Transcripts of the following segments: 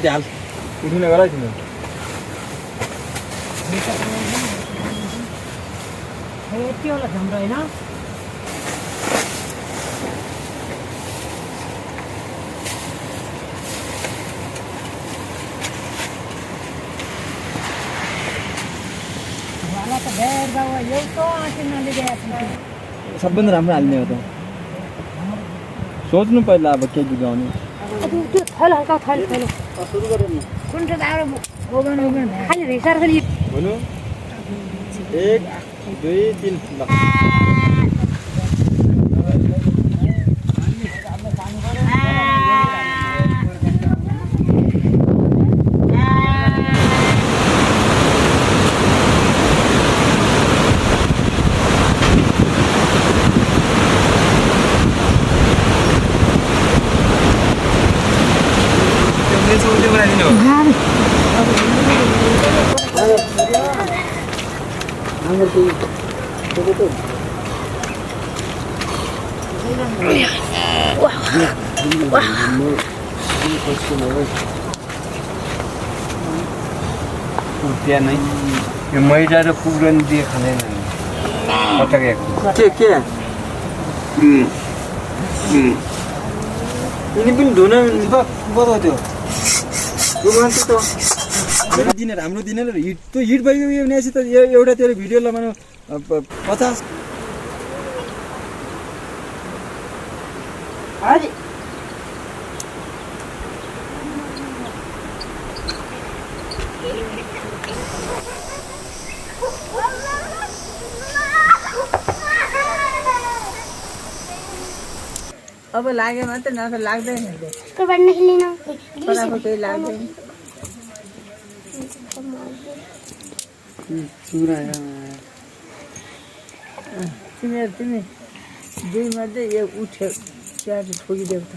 Dal, udah nggak lagi nih. Itu lah sampai na. Wala ta bear bawa yo to asin na lege apna. सबभन्दा राम्रो हाल्ने हो त सोच्नु पहिला अब के गीत गाउने त्यो थल हल्का थल थल सुरु गरौँ न कुन चाहिँ दारो ओगन ओगन खाली रिसार खाली भन्नु 1 2 3 ल त्यहाँ नै यो मैदा र पुग्रन दिए खाँदैन के यिनी पनि धुन बताउँथ्यो यो मान्छे त दिने राम्रो दिने र हिट त्यो हिट भइगयो भनेपछि त एउटा तेरो भिडियो लगाउनु 50 अरे अब लाग्यो मात्र नत्र लाग्दैन त्यसको बारे नखेलिन पराको केही लाग्दैन तिमी दुई मध्ये यो उठ्यो चिया ठोकिदेऊ त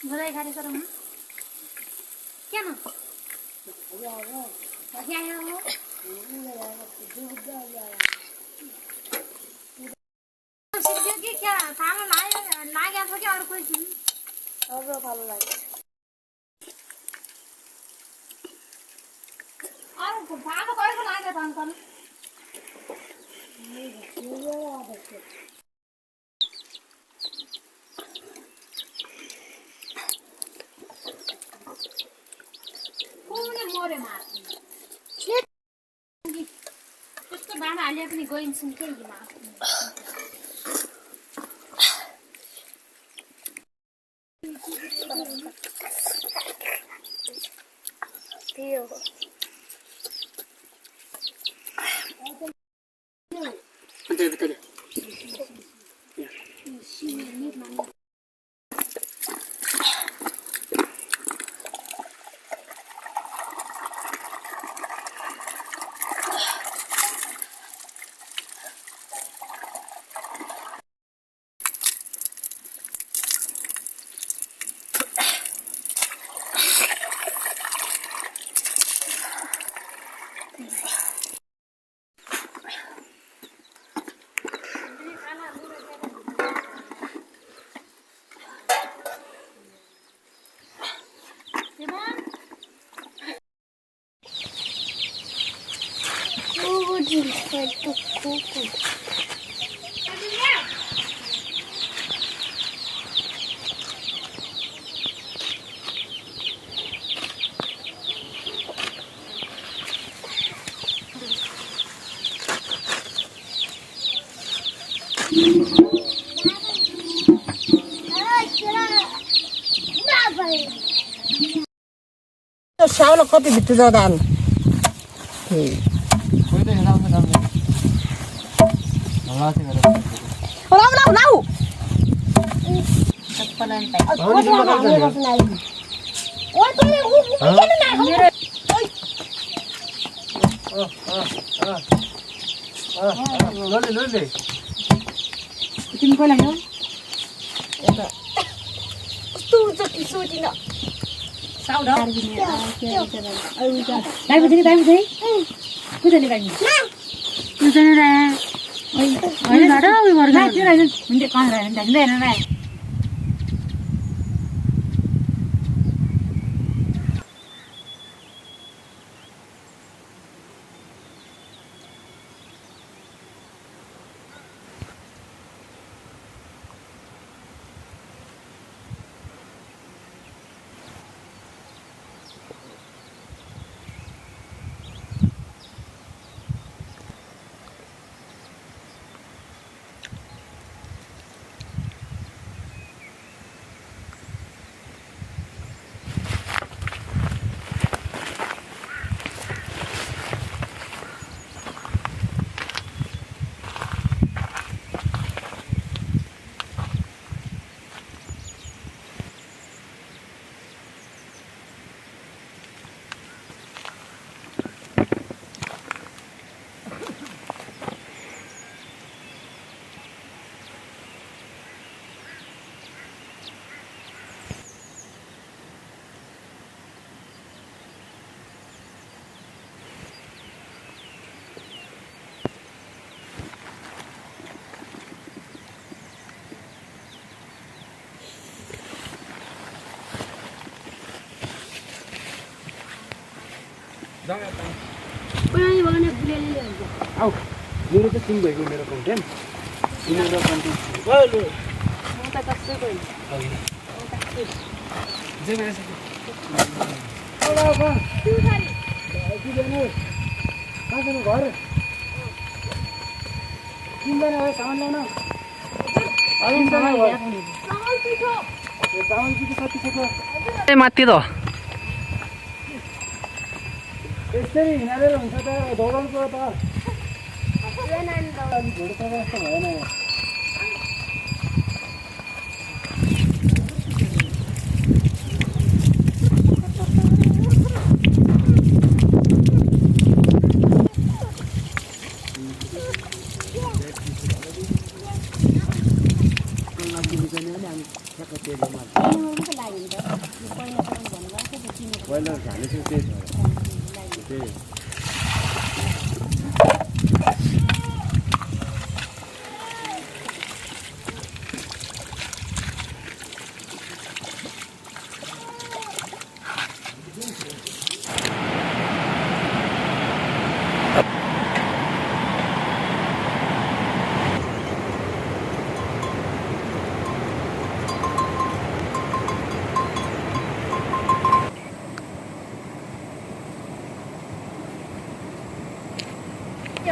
बधाई खाने करो ना क्या ना क्या है वो सीखे कि क्या थाला लाया था क्या और कोई चीज और थाला लाया और भाग कोई को लाया था अंकल कौन मोरे मार त्यसको बाबा हाले पनि गइन् सुन्थे नि मार त्यो साउला कति भित्र जाँदा हाल्नु तिमी पहिला खाऊ कस्तो जति सोचिन साउडा दाइ बुझ्ने कुदले गाडी कुदले रा ओइ हैन दादा उयो गर्नु त्यो हैन हुन्छ कहाँ रहन जान्दैन रा आऊ मेरो त सिम भएको मेरो कन्टेन्ट मेरो कन्टेन्ट म त कस्तो गइन् जे मेरो त्यो सारी घर किन्दैन है सामान ल्याउन माथि त यसरी हिँडेर हुन्छ त दोकानको त भोट जस्तो भएन हामी ठ्याक्क त्यही मार्छ पहिला झाले चाहिँ त्यही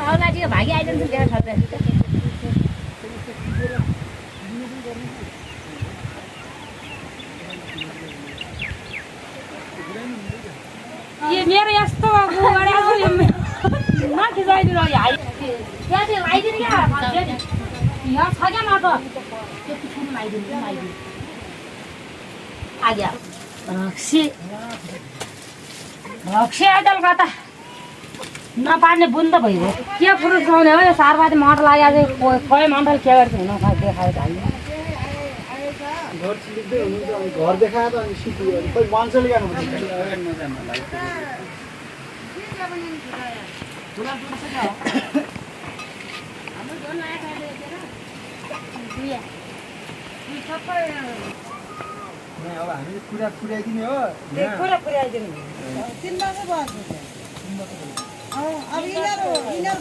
छ त्यही भागी आइदिन्छ त्यहाँ छ मेरो यस्तो माथि गइदिनु त्यहाँ चाहिँ लगाइदिनु क्या यहाँ छ क्या माटो त्यो पिछाडि लगाइदिनु आज्ञा रक्सी आइदल कता नपार्ने बुन्द भइगयो के पुरुष गाउने हो यो सारबादी मटर लागेको खोइ मन्डल के गर्छ हुन देखायो घर देखाएर त अनि सिक्यो खै मान्छेले गानु अब हामीले कुरा पुर्याइदिने हो कुरा पुर्याइदिनु 3 वर्ष भयो अब यिनीहरू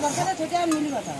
भर्खर छोट्या मिल्नु भयो त